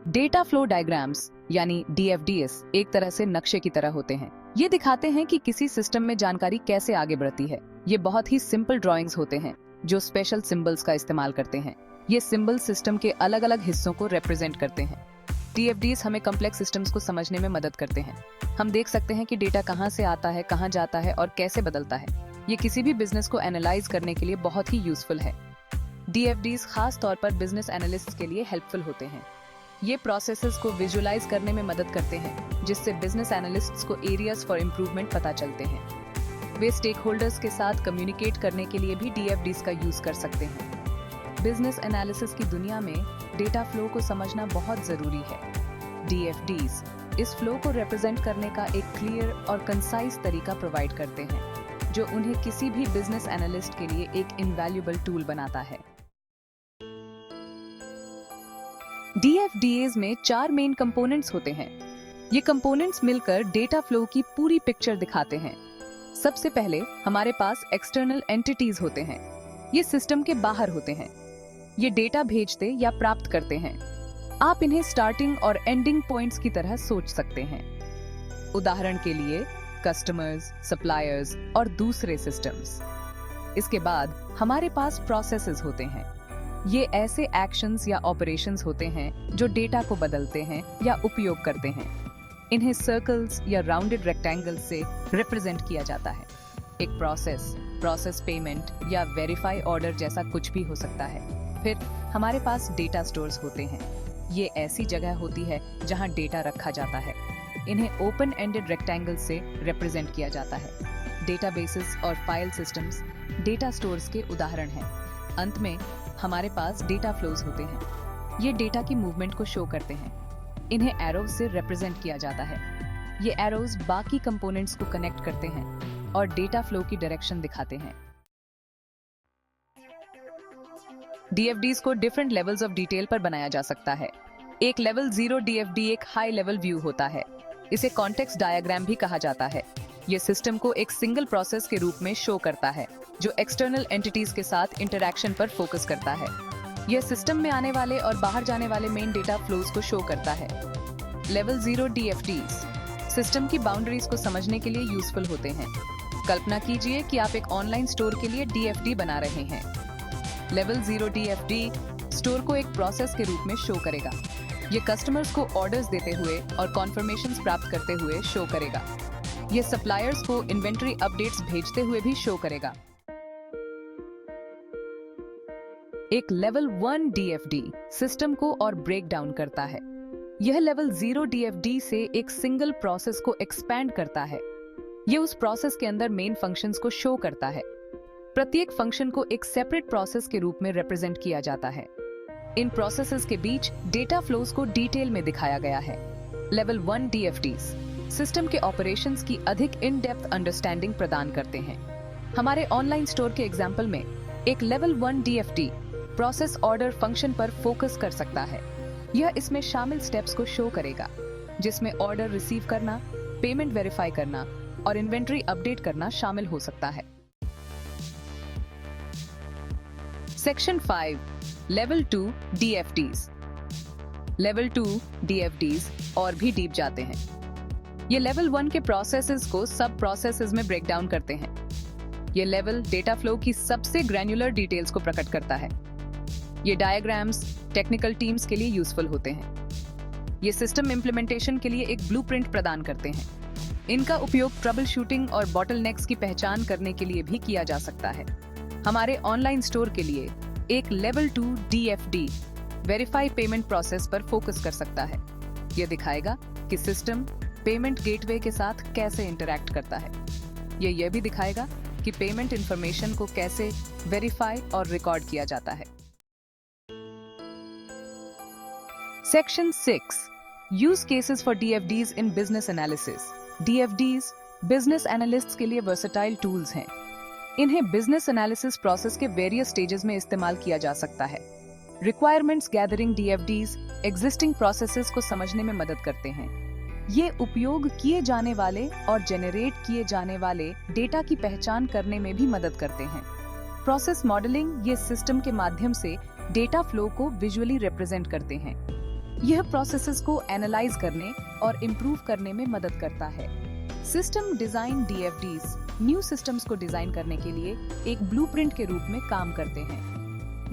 Data flow diagrams यानी DFDs एक तरह से नक्शे की तरह होते हैं। ये दिखाते हैं कि किसी सिस्टम में जानकारी कैसे आगे बढ़ती है। ये बहुत ही सिंपल ड्राइंग्स होते हैं जो स्पेशल सिंबल्स का इस्तेमाल करते हैं। ये सिंबल सिस्टम के अलग अलग हिस्सों को रिप्रेजेंट करते हैं। DFDs हमें कॉम्प्लेक्स सिस्टम्स को समझने में मदद करते हैं। हम देख सकते हैं कि डेटा कहाँ से आता है, कहाँ जाता है और कैसे बदलता है। ये किसी भी बिजनेस को एनालाइज करने के लिए बहुत ही यूजफुल है। DFDs खास तौर पर बिजनेस एनालिस्ट के लिए हेल्पफुल होते हैं। ये प्रोसेसेस को विजुअलाइज करने में मदद करते हैं, जिससे बिजनेस एनालिस्ट्स को एरियाज फॉर इम्प्रूवमेंट पता चलते हैं। वे स्टेक होल्डर्स के साथ कम्युनिकेट करने के लिए भी DFDs का यूज कर सकते हैं। बिजनेस एनालिसिस की दुनिया में डेटा फ्लो को समझना बहुत जरूरी है। DFDs इस फ्लो को रिप्रेजेंट करने का एक क्लियर और कंसाइज तरीका प्रोवाइड करते हैं, जो उन्हें किसी भी बिजनेस एनालिस्ट के लिए एक इनवैल्यूएबल टूल बनाता है। DFDs में 4 मेन कंपोनेंट्स होते हैं। ये कंपोनेंट्स मिलकर डेटा फ्लो की पूरी पिक्चर दिखाते हैं। सबसे पहले हमारे पास एक्सटर्नल एंटिटीज होते हैं। ये सिस्टम के बाहर होते हैं। ये डेटा भेजते या प्राप्त करते हैं। आप इन्हें स्टार्टिंग और एंडिंग पॉइंट्स की तरह सोच सकते हैं। उदाहरण के लिए कस्टमर्स, सप्लायर्स और दूसरे सिस्टम्स। इसके बाद हमारे पास प्रोसेसेस होते हैं। ये ऐसे एक्शंस या ऑपरेशंस होते हैं जो डेटा को बदलते हैं या उपयोग करते हैं। इन्हें सर्कल्स या राउंडेड रेक्टेंगल्स से रिप्रेजेंट किया जाता है। एक प्रोसेस पेमेंट या वेरीफाई ऑर्डर जैसा कुछ भी हो सकता है। फिर हमारे पास डेटा स्टोर्स होते हैं। ये ऐसी जगह होती है जहां डेटा रखा जाता है। इन्हें ओपन एंडेड रेक्टेंगल से रिप्रेजेंट किया जाता है। डेटाबेसेस और फाइल सिस्टम्स डेटा स्टोर्स के उदाहरण हैं। अंत में हमारे पास डेटा फ्लोज होते हैं। ये डेटा की मूवमेंट को शो करते हैं। इन्हें एरोज से रिप्रेजेंट किया जाता है। ये एरोज बाकी कंपोनेंट्स को कनेक्ट करते हैं और डेटा फ्लो की डायरेक्शन दिखाते हैं। DFDs को डिफरेंट लेवल्स ऑफ डिटेल पर बनाया जा सकता है। एक लेवल 0 DFD एक हाई लेवल व्यू होता है। इसे कॉन्टेक्स्ट डायग्राम भी कहा जाता है। ये सिस्टम को एक सिंगल प्रोसेस के रूप में शो करता है, जो एक्सटर्नल एंटिटीज के साथ इंटरैक्शन पर फोकस करता है। यह सिस्टम में आने वाले और बाहर जाने वाले मेन डेटा फ्लोज को शो करता है। लेवल 0 DFDs सिस्टम की बाउंड्रीज को समझने के लिए यूजफुल होते हैं। कल्पना कीजिए कि आप एक ऑनलाइन स्टोर के लिए DFD बना रहे हैं। लेवल 0 DFD स्टोर को एक प्रोसेस के रूप में शो करेगा। ये कस्टमर्स को ऑर्डर्स देते हुए और कॉन्फर्मेशंस प्राप्त करते हुए शो करेगा। ये सप्लायर्स को इन्वेंट्री अपडेट्स भेजते हुए भी शो करेगा। एक लेवल 1 DFD सिस्टम को और ब्रेक डाउन करता है। यह लेवल 0 DFD से एक सिंगल प्रोसेस को एक्सपैंड करता है। यह उस प्रोसेस के अंदर मेन फंक्शंस को शो करता है। प्रत्येक फंक्शन को एक सेपरेट प्रोसेस के रूप में रिप्रेजेंट किया जाता है। इन प्रोसेसेस के बीच डेटा फ्लोज को डिटेल में दिखाया गया है। लेवल 1 DFDs सिस्टम के ऑपरेशंस की अधिक इन डेप्थ अंडरस्टैंडिंग प्रदान करते हैं। हमारे ऑनलाइन स्टोर के एग्जाम्पल में एक level 1 DFD process order function पर फोकस कर सकता है। यह इसमें शामिल स्टेप्स को शो करेगा, जिसमें ऑर्डर रिसीव करना, पेमेंट वेरीफाई करना और इन्वेंट्री अपडेट करना शामिल हो सकता है। Section 5 level 2 DFDs। Level 2 DFDs और भी डीप जाते हैं। ये लेवल 1 के प्रोसेसेस को सब प्रोसेसेस में ब्रेक डाउन करते हैं। ये लेवल डेटा फ्लो की सबसे ग्रैन्युलर डिटेल्स को प्रकट करता है। ये डायग्राम्स टेक्निकल टीम्स के लिए यूजफुल होते हैं। ये सिस्टम इम्प्लीमेंटेशन के लिए एक ब्लूप्रिंट प्रदान करते हैं। इनका उपयोग ट्रबल शूटिंग और बॉटलनेक्स की पहचान करने के लिए भी किया जा सकता है। हमारे ऑनलाइन स्टोर के लिए एक level 2 DFD verify payment process पर फोकस कर सकता है। यह दिखाएगा कि सिस्टम पेमेंट गेटवे के साथ कैसे इंटरैक्ट करता है। यह भी दिखाएगा कि पेमेंट इंफॉर्मेशन को कैसे वेरीफाई और रिकॉर्ड किया जाता है। Section 6 use cases for DFDs in business analysis. DFDs business analysts के लिए वर्सेटाइल टूल्स हैं। इन्हें बिजनेस एनालिसिस प्रोसेस के वेरियस स्टेजेस में इस्तेमाल किया जा सकता है। Requirements gathering DFDs existing processes को समझने में मदद करते हैं। ये उपयोग किए जाने वाले और जेनरेट किए जाने वाले डेटा की पहचान करने में भी मदद करते हैं। प्रोसेस मॉडलिंग ये सिस्टम के माध्यम से डेटा फ्लो को विजुअली रिप्रेजेंट करते हैं। यह प्रोसेसेस को एनालाइज करने और इम्प्रूव करने में मदद करता है। System design DFDs new systems को डिजाइन करने के लिए एक ब्लूप्रिंट के रूप में काम करते हैं।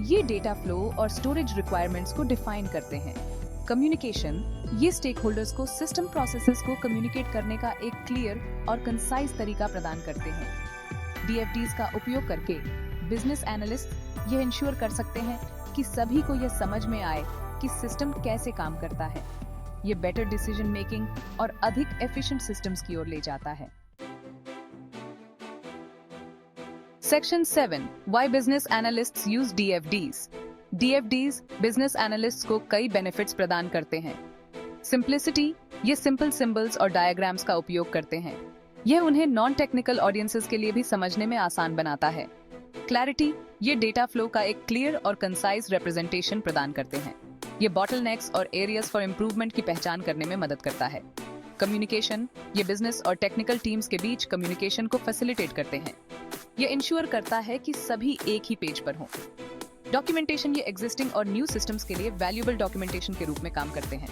ये डेटा फ्लो और स्टोरेज रिक्वायरमेंट्स को डिफाइन करते हैं। कम्युनिकेशन, ये स्टेक होल्डर्स को सिस्टम प्रोसेसेस को कम्युनिकेट करने का एक क्लियर और कंसाइज तरीका प्रदान करते हैं। DFDs का उपयोग करके बिजनेस एनालिस्ट यह इंश्योर कर सकते हैं कि सभी को यह समझ में आए कि सिस्टम कैसे काम करता है। ये बेटर डिसीजन मेकिंग और अधिक एफिशिएंट सिस्टम्स की ओर ले जाता है। Section 7 Why business analysts use DFDs? DFDs business analysts को कई बेनिफिट्स प्रदान करते हैं। सिंप्लिसिटी, ये सिंपल सिंबल्स और डायग्राम्स का उपयोग करते हैं। यह उन्हें नॉन टेक्निकल ऑडियंसेस के लिए भी समझने में आसान बनाता है। क्लैरिटी, ये डेटा फ्लो का एक क्लियर और कंसाइज रिप्रेजेंटेशन प्रदान करते हैं। ये बॉटलनेक्स और एरियाज फॉर इम्प्रूवमेंट की पहचान करने में मदद करता है। कम्युनिकेशन, ये बिजनेस और टेक्निकल टीम्स के बीच कम्युनिकेशन को फैसिलिटेट करते हैं। ये इंश्योर करता है कि सभी एक ही पेज पर हों। डॉक्यूमेंटेशन, ये एग्जिस्टिंग और न्यू सिस्टम्स के लिए वैल्यूएबल डॉक्यूमेंटेशन के रूप में काम करते हैं।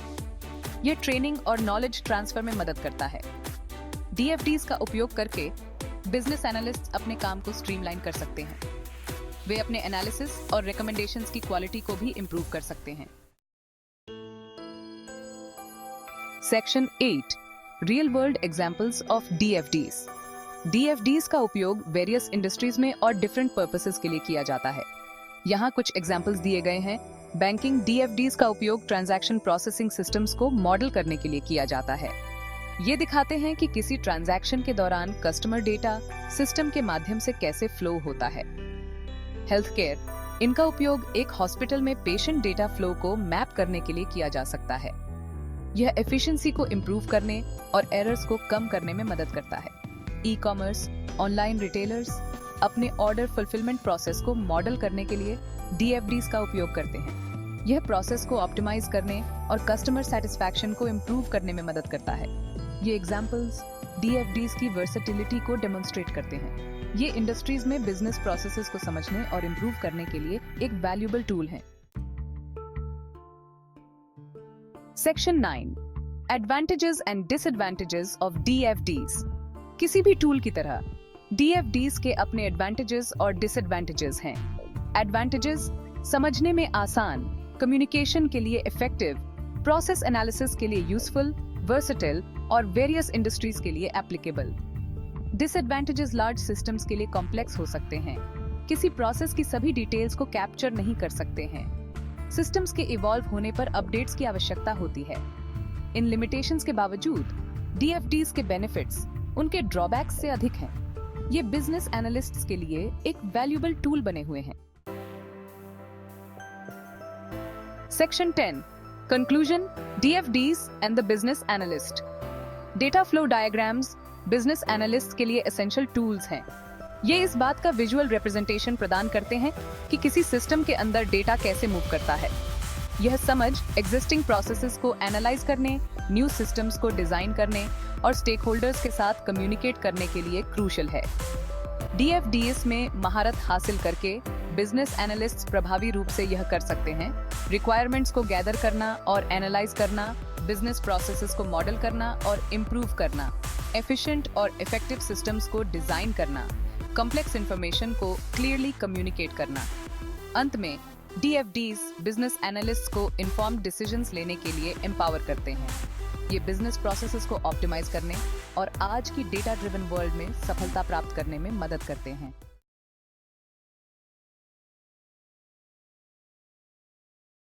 ये ट्रेनिंग और नॉलेज ट्रांसफर में मदद करता है। DFDs का उपयोग करके बिजनेस एनालिस्ट्स अपने काम को स्ट्रीमलाइन कर सकते हैं। वे अपने एनालिसिस और रिकमेंडेशंस की क्वालिटी को भी इंप्रूव कर सकते हैं। Section 8 real world examples of DFDs। DFDs का उपयोग वेरियस इंडस्ट्रीज में और डिफरेंट पर्पसेस के लिए किया जाता है। यहाँ कुछ एग्जांपल्स दिए गए हैं। बैंकिंग DFDs का उपयोग ट्रांजैक्शन प्रोसेसिंग सिस्टम्स को मॉडल करने के लिए किया जाता है। ये दिखाते हैं कि किसी ट्रांजैक्शन के दौरान कस्टमर डेटा सिस्टम के माध्यम से कैसे फ्लो होता है। हेल्थ केयर, इनका उपयोग एक हॉस्पिटल में पेशेंट डेटा फ्लो को मैप करने के लिए किया जा सकता है। यह एफिशिएंसी को इंप्रूव करने और एरर्स को कम करने में मदद करता है। ई-कॉमर्स, ऑनलाइन रिटेलर्स अपने ऑर्डर फुलफिलमेंट प्रोसेस को मॉडल करने के लिए DFDs का उपयोग करते हैं। यह प्रोसेस को ऑप्टिमाइज करने और कस्टमर सेटिस्फैक्शन को इंप्रूव करने में मदद करता है। ये एग्जांपल्स DFDs की वर्सेटिलिटी को डेमोन्स्ट्रेट करते हैं। ये इंडस्ट्रीज में बिजनेस प्रोसेसेस को समझने और इंप्रूव करने के लिए एक वैल्यूएबल टूल है। Section 9 advantages and disadvantages of DFDs। किसी भी टूल की तरह DFDs के अपने एडवांटेजेस और डिसएडवांटेजेस हैं। एडवांटेजेस, समझने में आसान, कम्युनिकेशन के लिए इफेक्टिव, प्रोसेस एनालिसिस के लिए यूजफुल, वर्सेटाइल और वेरियस इंडस्ट्रीज के लिए एप्लीकेबल। डिसएडवांटेजेस, लार्ज सिस्टम्स के लिए कॉम्प्लेक्स हो सकते हैं, किसी प्रोसेस की सभी डिटेल्स को कैप्चर नहीं कर सकते हैं, सिस्टम्स के इवॉल्व होने पर अपडेट्स की आवश्यकता होती है। इन लिमिटेशंस के बावजूद DFDs के बेनिफिट्स उनके ड्रॉबैक्स से अधिक हैं। ये बिजनेस एनालिस्ट्स के लिए एक वैल्यूएबल टूल बने हुए हैं। Section 10 conclusion, DFDs and the business analyst. Data flow diagrams business analyst के लिए एसेंशियल टूल्स हैं। ये इस बात का विजुअल रिप्रेजेंटेशन प्रदान करते हैं कि किसी सिस्टम के अंदर डेटा कैसे मूव करता है। यह समझ एग्जिस्टिंग प्रोसेसेस को एनालाइज करने, न्यू सिस्टम्स को डिजाइन करने और स्टेक होल्डर्स के साथ कम्युनिकेट करने के लिए क्रूशियल है। DFDs में महारत हासिल करके बिजनेस एनालिस्ट्स प्रभावी रूप से यह कर सकते हैं: रिक्वायरमेंट्स को गैदर करना और एनालाइज करना, बिजनेस प्रोसेसेस को मॉडल करना और इम्प्रूव करना, एफिशिएंट और इफेक्टिव सिस्टम्स को डिजाइन करना, कॉम्प्लेक्स इंफॉर्मेशन को क्लियरली कम्युनिकेट करना। अंत में DFDs बिजनेस एनालिस्ट को इन्फॉर्म्ड डिसीजंस लेने के लिए एम्पावर करते हैं। ये बिजनेस प्रोसेसेस को ऑप्टिमाइज करने और आज की डेटा ड्रिवन वर्ल्ड में सफलता प्राप्त करने में मदद करते हैं।